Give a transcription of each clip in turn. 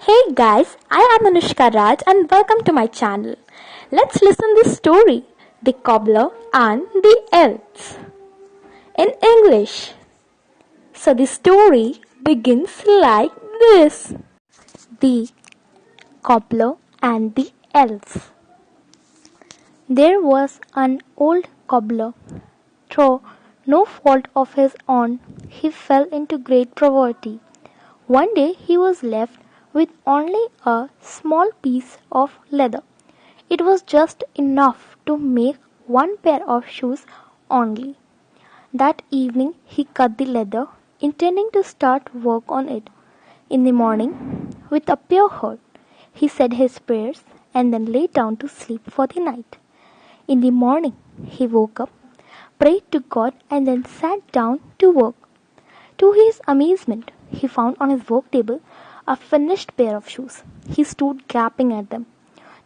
Hey guys, I am Anushka Raj and welcome to my channel. Let's listen this story, The Cobbler and the Elves, in English. So the story begins like this. The Cobbler and the Elves. There was an old cobbler. Through no fault of his own, he fell into great poverty. One day he was left with only a small piece of leather. It was just enough to make one pair of shoes only. That evening he cut the leather, intending to start work on it. In the morning, with a pure heart, he said his prayers and then lay down to sleep for the night. In the morning, he woke up, prayed to God, and then sat down to work. To his amazement, he found on his work table a finished pair of shoes. He stood gaping at them.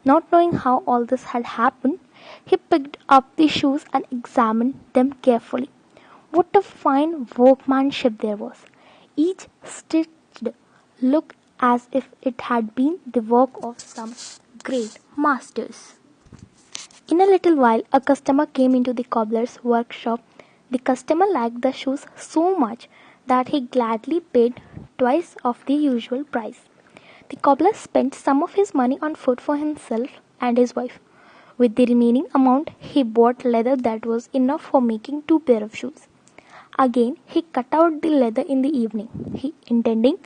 Not knowing how all this had happened, he picked up the shoes and examined them carefully. What a fine workmanship there was! Each stitched looked as if it had been the work of some great masters. In a little while, a customer came into the cobbler's workshop. The customer liked the shoes so much that he gladly paid twice of the usual price. The cobbler spent some of his money on food for himself and his wife. With the remaining amount, he bought leather that was enough for making 2 pairs of shoes. Again, he cut out the leather in the evening, he intending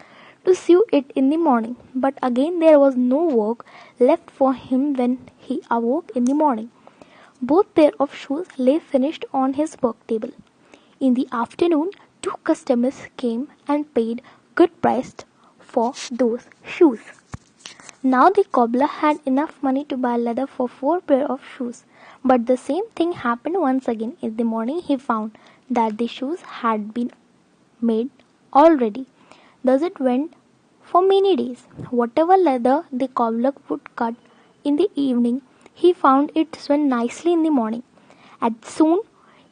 to sew it in the morning. But again there was no work left for him when he awoke in the morning. Both pairs of shoes lay finished on his work table. In the afternoon, 2 customers came and paid good price for those shoes. Now the cobbler had enough money to buy leather for 4 pairs of shoes. But the same thing happened once again. In the morning he found that the shoes had been made already. Thus it went for many days. Whatever leather the cobbler would cut in the evening, he found it sewn nicely in the morning. And soon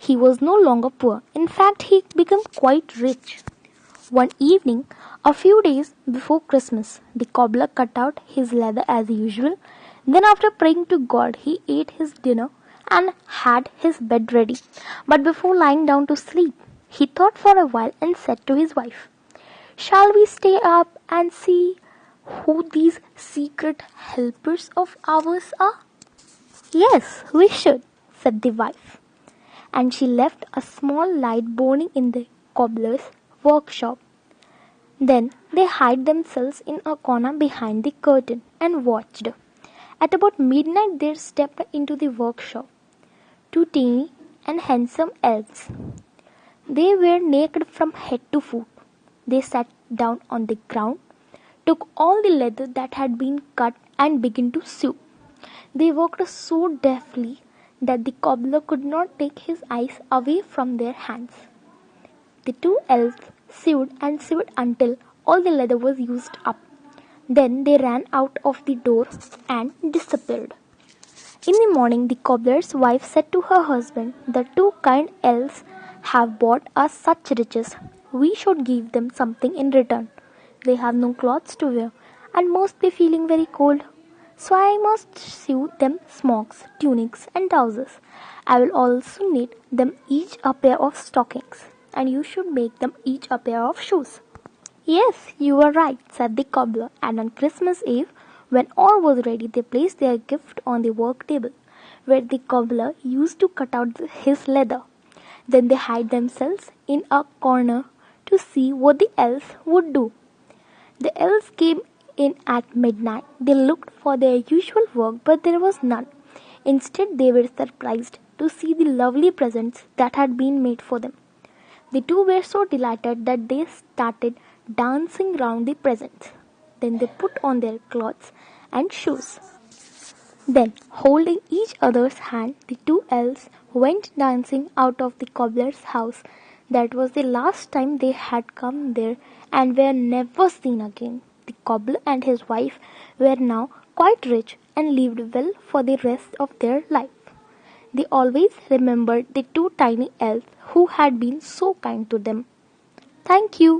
he was no longer poor. In fact, he became quite rich. One evening, a few days before Christmas, the cobbler cut out his leather as usual. Then after praying to God, he ate his dinner and had his bed ready. But before lying down to sleep, he thought for a while and said to his wife, "Shall we stay up and see who these secret helpers of ours are?" "Yes, we should," said the wife. And she left a small light burning in the cobbler's workshop. Then they hid themselves in a corner behind the curtain and watched. At about midnight there stepped into the workshop 2 tiny and handsome elves. They were naked from head to foot. They sat down on the ground, took all the leather that had been cut and began to sew. They worked so deftly that the cobbler could not take his eyes away from their hands. The 2 elves sewed and sewed until all the leather was used up. Then they ran out of the door and disappeared. In the morning, the cobbler's wife said to her husband, "The 2 kind elves have brought us such riches. We should give them something in return. They have no clothes to wear and must be feeling very cold. So I must sew them smocks, tunics, and trousers. I will also knit them each a pair of stockings, and you should make them each a pair of shoes." "Yes, you are right," said the cobbler, and on Christmas Eve, when all was ready, they placed their gift on the work table, where the cobbler used to cut out his leather. Then they hid themselves in a corner to see what the elves would do. The elves came in at midnight. They looked for their usual work, but there was none. Instead, they were surprised to see the lovely presents that had been made for them. The 2 were so delighted that they started dancing round the presents. Then they put on their clothes and shoes. Then, holding each other's hand, the 2 elves went dancing out of the cobbler's house. That was the last time they had come there and were never seen again. The cobbler and his wife were now quite rich and lived well for the rest of their life. They always remembered the 2 tiny elves who had been so kind to them. Thank you.